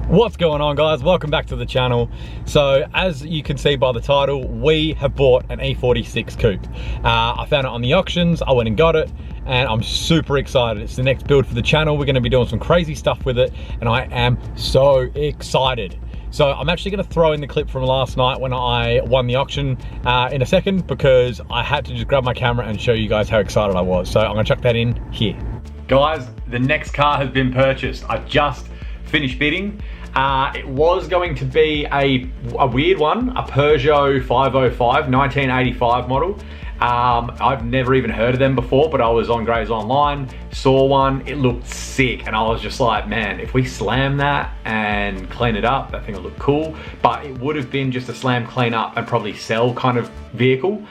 What's going on, guys? Welcome back to the channel. So as you can see by the title, we have bought an E46 Coupe. I found it on the auctions, I went and got it, and I'm super excited. It's the next build for the channel. We're gonna be doing some crazy stuff with it, and I am so excited. So I'm actually gonna throw in the clip from last night when I won the auction in a second, because I had to just grab my camera and show you guys how excited I was. So I'm gonna chuck that in here. Guys, the next car has been purchased. I just finished bidding. It was going to be a weird one, a Peugeot 505, 1985 model. I've never even heard of them before, but I was on Grays Online, saw one, it looked sick, and I was just like, man, if we slam that and clean it up, that thing will look cool. But it would have been just a slam, clean up, and probably sell kind of vehicle.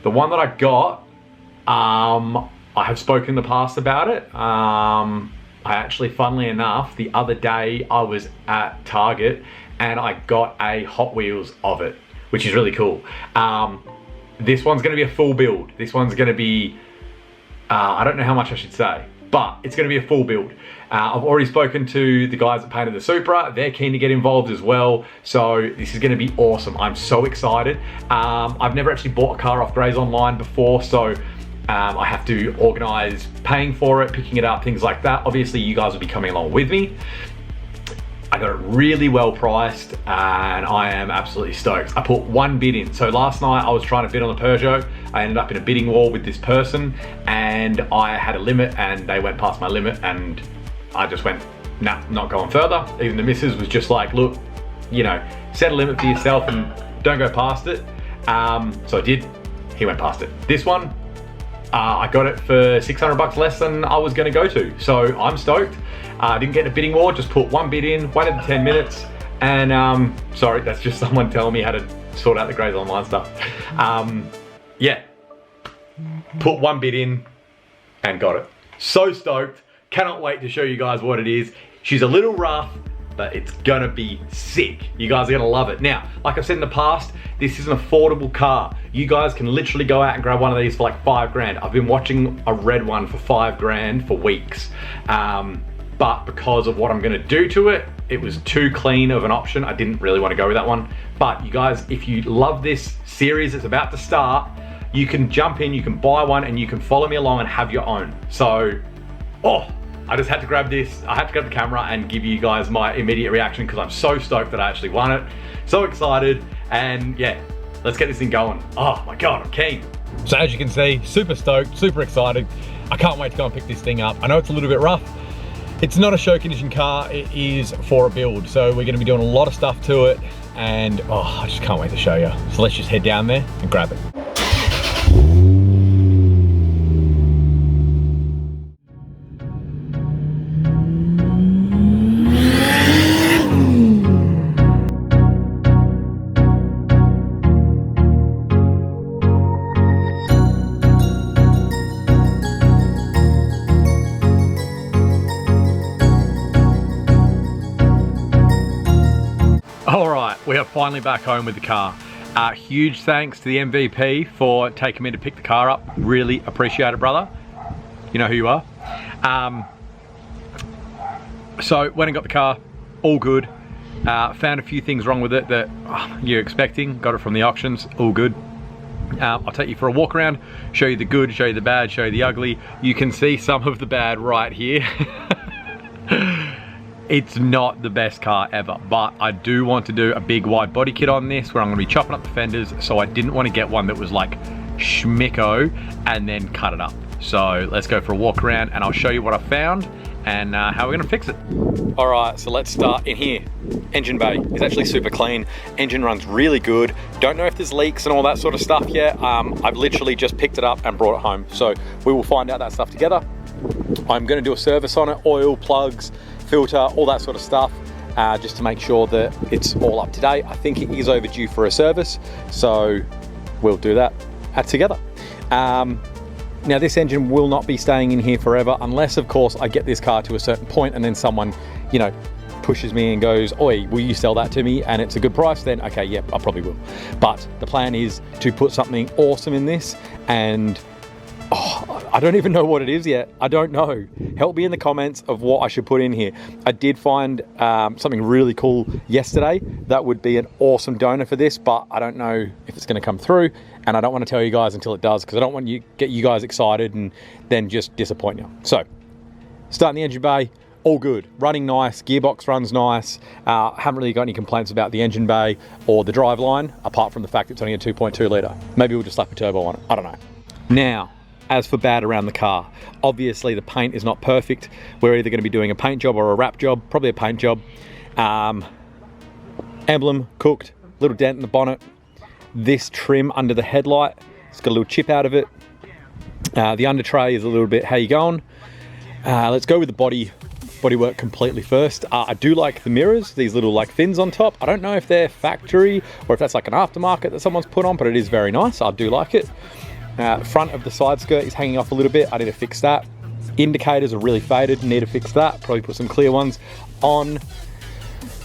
The one that I got, I have spoken in the past about it. I actually, funnily enough, the other day I was at Target and I got a Hot Wheels of it, which is really cool. This one's gonna be a full build. This one's gonna be, I don't know how much I should say, but it's gonna be a full build. I've already spoken to the guys that painted the Supra. They're keen to get involved as well. So this is gonna be awesome. I'm so excited. I've never actually bought a car off Grays Online before, so I have to organize paying for it, picking it up, things like that. Obviously, you guys will be coming along with me. I got it really well priced and I am absolutely stoked. I put one bid in. So last night I was trying to bid on the Peugeot. I ended up in a bidding war with this person and I had a limit and they went past my limit and I just went, nah, not going further. Even the missus was just like, look, you know, set a limit for yourself and don't go past it. So I did, he went past it. This one, I got it for 600 bucks less than I was gonna go to. So I'm stoked. I didn't get a bidding war, just put one bid in, waited the 10 minutes, and sorry, that's just someone telling me how to sort out the Grays Online stuff. Yeah, put one bid in and got it. So stoked, cannot wait to show you guys what it is. She's a little rough, but it's gonna be sick. You guys are gonna love it. Now, like I've said in the past, this is an affordable car. You guys can literally go out and grab one of these for like 5 grand. I've been watching a red one for 5 grand for weeks. But because of what I'm gonna do to it, it was too clean of an option. I didn't really wanna go with that one. But you guys, if you love this series that's about to start, you can jump in, you can buy one, and you can follow me along and have your own. So, I just had to grab this. I had to grab the camera and give you guys my immediate reaction because I'm so stoked that I actually won it. So excited, and yeah, let's get this thing going. Oh my God, I'm keen. So as you can see, super stoked, super excited. I can't wait to go and pick this thing up. I know it's a little bit rough. It's not a show condition car, it is for a build. So we're gonna be doing a lot of stuff to it, and I just can't wait to show you. So let's just head down there and grab it. All right, we are finally back home with the car. Huge thanks to the MVP for taking me to pick the car up. Really appreciate it, brother. You know who you are. So went and got the car, all good. Found a few things wrong with it that you're expecting. Got it from the auctions, all good. I'll take you for a walk around, show you the good, show you the bad, show you the ugly. You can see some of the bad right here. It's not the best car ever, but I do want to do a big wide body kit on this where I'm gonna be chopping up the fenders, so I didn't want to get one that was like schmicko and then cut it up. So let's go for a walk around and I'll show you what I found and how we're gonna fix it. All right, so let's start in here. Engine bay is actually super clean. Engine runs really good. Don't know if there's leaks and all that sort of stuff yet. I've literally just picked it up and brought it home. So we will find out that stuff together. I'm gonna do a service on it, oil, plugs, filter, all that sort of stuff, just to make sure that it's all up to date. I think it is overdue for a service, so we'll do that together. Now this engine will not be staying in here forever, unless of course I get this car to a certain point and then someone, you know, pushes me and goes, oi, will you sell that to me? And it's a good price, then okay, yep, I probably will. But the plan is to put something awesome in this, and I don't even know what it is yet. I don't know. Help me in the comments of what I should put in here. I did find something really cool yesterday that would be an awesome donor for this, but I don't know if it's going to come through, and I don't want to tell you guys until it does, because I don't want to get you guys excited and then just disappoint you. So, starting the engine bay, all good. Running nice, gearbox runs nice. Haven't really got any complaints about the engine bay or the driveline, apart from the fact it's only a 2.2 litre. Maybe we'll just slap a turbo on it, I don't know. Now, as for bad around the car, obviously the paint is not perfect. We're either going to be doing a paint job or a wrap job, probably a paint job. Emblem cooked, little dent in the bonnet. This trim under the headlight, it's got a little chip out of it. The under tray is a little bit, how you going? Let's go with the bodywork completely first. I do like the mirrors, these little like fins on top. I don't know if they're factory or if that's like an aftermarket that someone's put on, but it is very nice. I do like it. Front of the side skirt is hanging off a little bit. I need to fix that. Indicators are really faded, need to fix that. Probably put some clear ones on.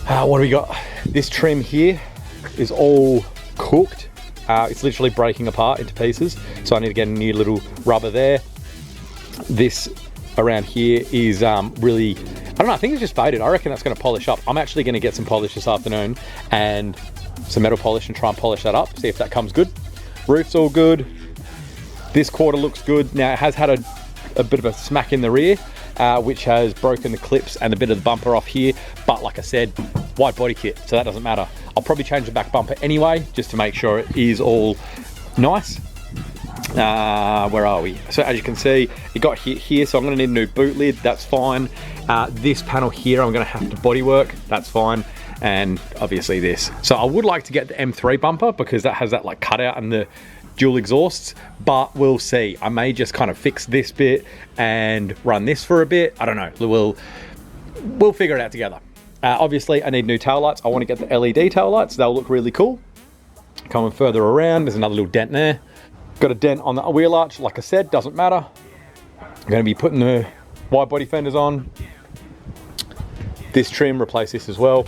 What do we got? This trim here is all cooked. It's literally breaking apart into pieces, so I need to get a new little rubber there. This around here is really, I don't know, I think it's just faded. I reckon that's going to polish up. I'm actually going to get some polish this afternoon and some metal polish and try and polish that up, see if that comes good. Roof's all good. This quarter looks good. Now, it has had a bit of a smack in the rear, which has broken the clips and a bit of the bumper off here, but like I said, wide body kit, so that doesn't matter. I'll probably change the back bumper anyway, just to make sure it is all nice. Where are we? So as you can see, it got hit here, so I'm going to need a new boot lid. That's fine. This panel here, I'm going to have to bodywork. That's fine. And obviously this. So I would like to get the M3 bumper because that has that like cutout and the dual exhausts, but we'll see. I may just kind of fix this bit and run this for a bit. I don't know. We'll figure it out together. Obviously, I need new tail lights. I want to get the LED tail lights. They'll look really cool. Coming further around, there's another little dent there. Got a dent on the wheel arch, like I said, doesn't matter. I'm going to be putting the wide body fenders on. This trim, replace this as well.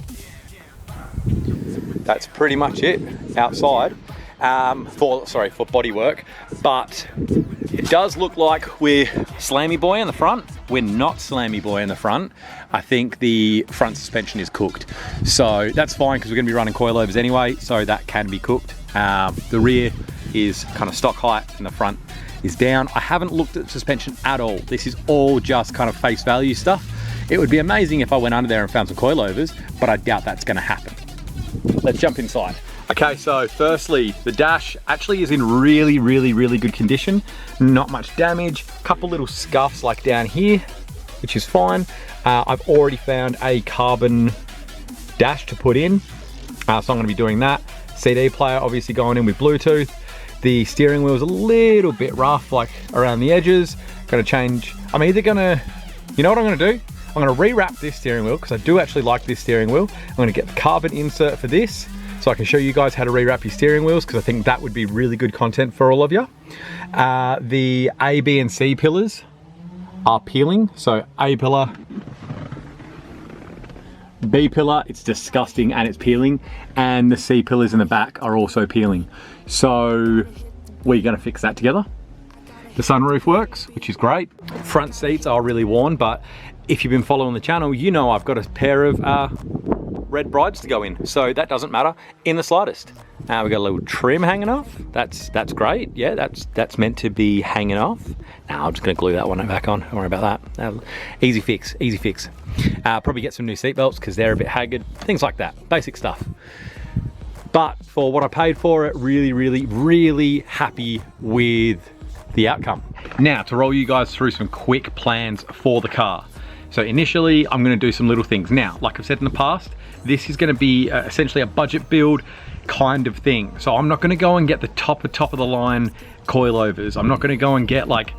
That's pretty much it outside for bodywork. But it does look like we're slammy boy in the front. We're not slammy boy in the front. I think the front suspension is cooked. So that's fine because we're going to be running coilovers anyway, so that can be cooked. The rear is kind of stock height and the front is down. I haven't looked at suspension at all. This is all just kind of face value stuff. It would be amazing if I went under there and found some coilovers, but I doubt that's going to happen. Let's jump inside. Okay, so firstly, the dash actually is in really, really, really good condition. Not much damage. Couple little scuffs like down here, which is fine. I've already found a carbon dash to put in, so I'm going to be doing that. CD player obviously going in with Bluetooth. The steering wheel is a little bit rough, like around the edges. Gonna change, I'm either gonna, you know what I'm gonna do? I'm gonna rewrap this steering wheel because I do actually like this steering wheel. I'm gonna get the carbon insert for this so I can show you guys how to rewrap your steering wheels because I think that would be really good content for all of you. The A, B, and C pillars are peeling. So A pillar, B pillar, it's disgusting and it's peeling, and the C pillars in the back are also peeling. So we're gonna fix that together. The sunroof works, which is great. Front seats are really worn, but if you've been following the channel, you know I've got a pair of red brides to go in, so that doesn't matter in the slightest. We got a little trim hanging off. That's great. Yeah, that's meant to be hanging off. Now I'm just gonna glue that one back on. Don't worry about that. Easy fix, easy fix. Probably get some new seat belts because they're a bit haggard. Things like that, basic stuff. But for what I paid for it, really, really, really happy with the outcome. Now to roll you guys through some quick plans for the car. So initially I'm gonna do some little things. Now, like I've said in the past, this is gonna be essentially a budget build kind of thing. So I'm not gonna go and get the top of the line coilovers. I'm not gonna go and get like,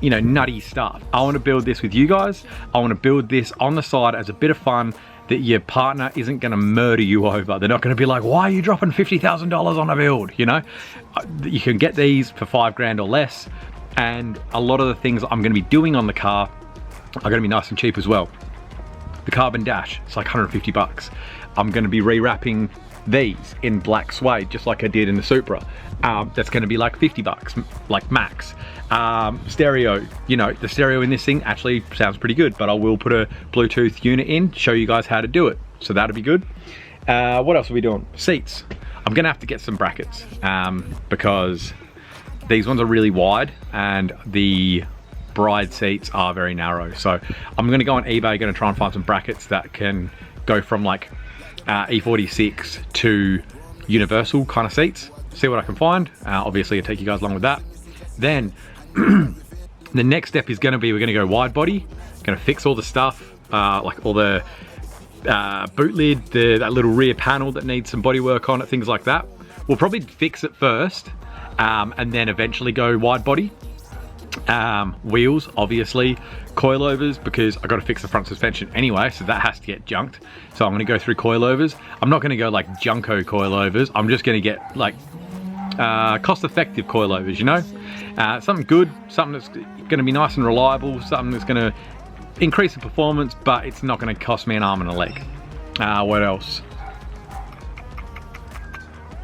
you know, nutty stuff. I wanna build this with you guys. I wanna build this on the side as a bit of fun that your partner isn't gonna murder you over. They're not gonna be like, why are you dropping $50,000 on a build, you know? You can get these for $5 or less, and a lot of the things I'm gonna be doing on the car are gonna be nice and cheap as well. the carbon dash, it's like 150 bucks. I'm gonna be rewrapping these in black suede, just like I did in the Supra. That's gonna be like 50 bucks, like max. Stereo, you know, the stereo in this thing actually sounds pretty good, but I will put a Bluetooth unit in, show you guys how to do it. So that'll be good. What else are we doing? Seats. I'm gonna have to get some brackets because these ones are really wide and the bride seats are very narrow. So I'm gonna go on eBay, gonna try and find some brackets that can go from like E46 to universal kind of seats. See what I can find. Obviously I'll take you guys along with that. Then the next step is gonna be, we're gonna go wide body, gonna fix all the stuff, like all the boot lid, that little rear panel that needs some body work on it, things like that. We'll probably fix it first and then eventually go wide body. Wheels, obviously, coilovers, because I got to fix the front suspension anyway, so that has to get junked. So I'm going to go through coilovers. I'm not going to go like Junko coilovers. I'm just going to get like cost-effective coilovers, you know, something good, something that's going to be nice and reliable, something that's going to increase the performance, but it's not going to cost me an arm and a leg. What else?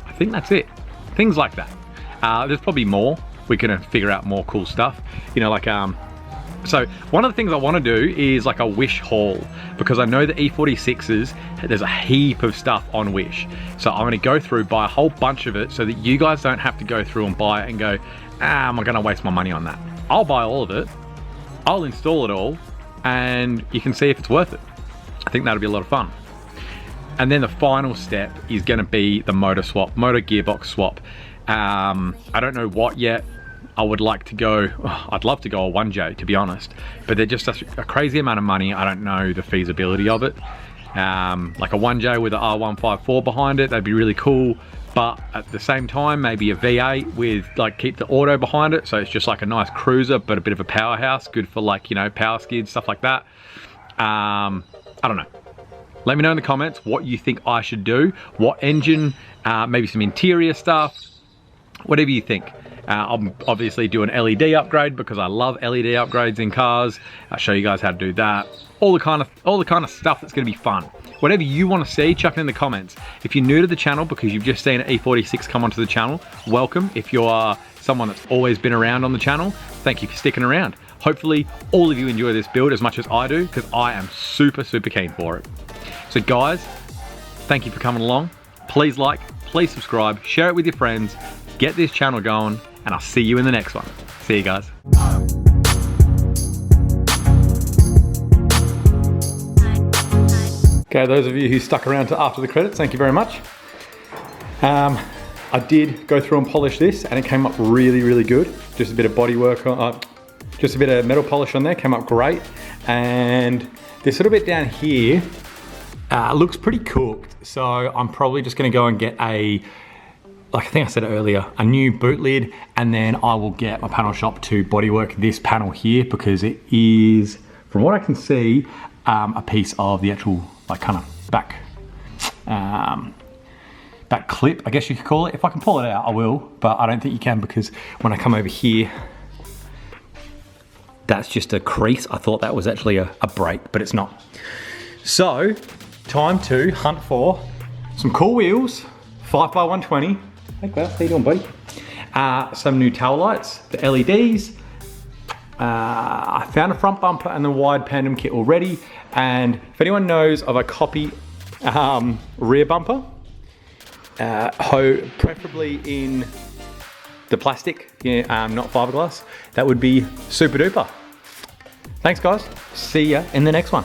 I think that's it. Things like that. There's probably more. We can figure out more cool stuff, you know, like so one of the things I want to do is like a Wish haul, because I know the E46s, there's a heap of stuff on Wish. So I'm going to go through, buy a whole bunch of it so that you guys don't have to go through and buy it and go, am I going to waste my money on that? I'll buy all of it, I'll install it all, and you can see if it's worth it. I think that'll be a lot of fun. And then the final step is going to be the motor swap, motor gearbox swap. I don't know what yet. I would like to go, I'd love to go a 1J, to be honest, but they're just such a crazy amount of money. I don't know the feasibility of it. Like a 1J with an R154 behind it, that'd be really cool. But at the same time, maybe a V8 with like, keep the auto behind it. So it's just like a nice cruiser, but a bit of a powerhouse, good for like, you know, power skids, stuff like that. I don't know. Let me know in the comments what you think I should do. What engine, maybe some interior stuff, whatever you think. I'm obviously doing LED upgrade because I love LED upgrades in cars. I'll show you guys how to do that. All the kind of stuff that's going to be fun. Whatever you want to see, chuck it in the comments. If you're new to the channel because you've just seen an E46 come onto the channel, welcome. If you are someone that's always been around on the channel, thank you for sticking around. Hopefully all of you enjoy this build as much as I do, because I am super, super keen for it. So guys, thank you for coming along. Please like, please subscribe, share it with your friends, get this channel going, and I'll see you in the next one. See you guys. Okay, those of you who stuck around to after the credits, thank you very much. I did go through and polish this and it came up really, really good. Just a bit of body work, just a bit of metal polish on there, came up great. And this little bit down here looks pretty cooked. So I'm probably just gonna go and get a, like I think I said earlier, a new boot lid, and then I will get my panel shop to bodywork this panel here, because it is, from what I can see, a piece of the actual, like kind of back clip, I guess you could call it. If I can pull it out, I will, but I don't think you can, because when I come over here, that's just a crease. I thought that was actually a break, but it's not. So, time to hunt for some cool wheels, 5x120. Hey Klaus, how you doing, buddy? Some new tail lights, the LEDs. I found a front bumper and the wide tandem kit already. And if anyone knows of a Coupe rear bumper, preferably in the plastic, not fiberglass, that would be super duper. Thanks guys, see ya in the next one.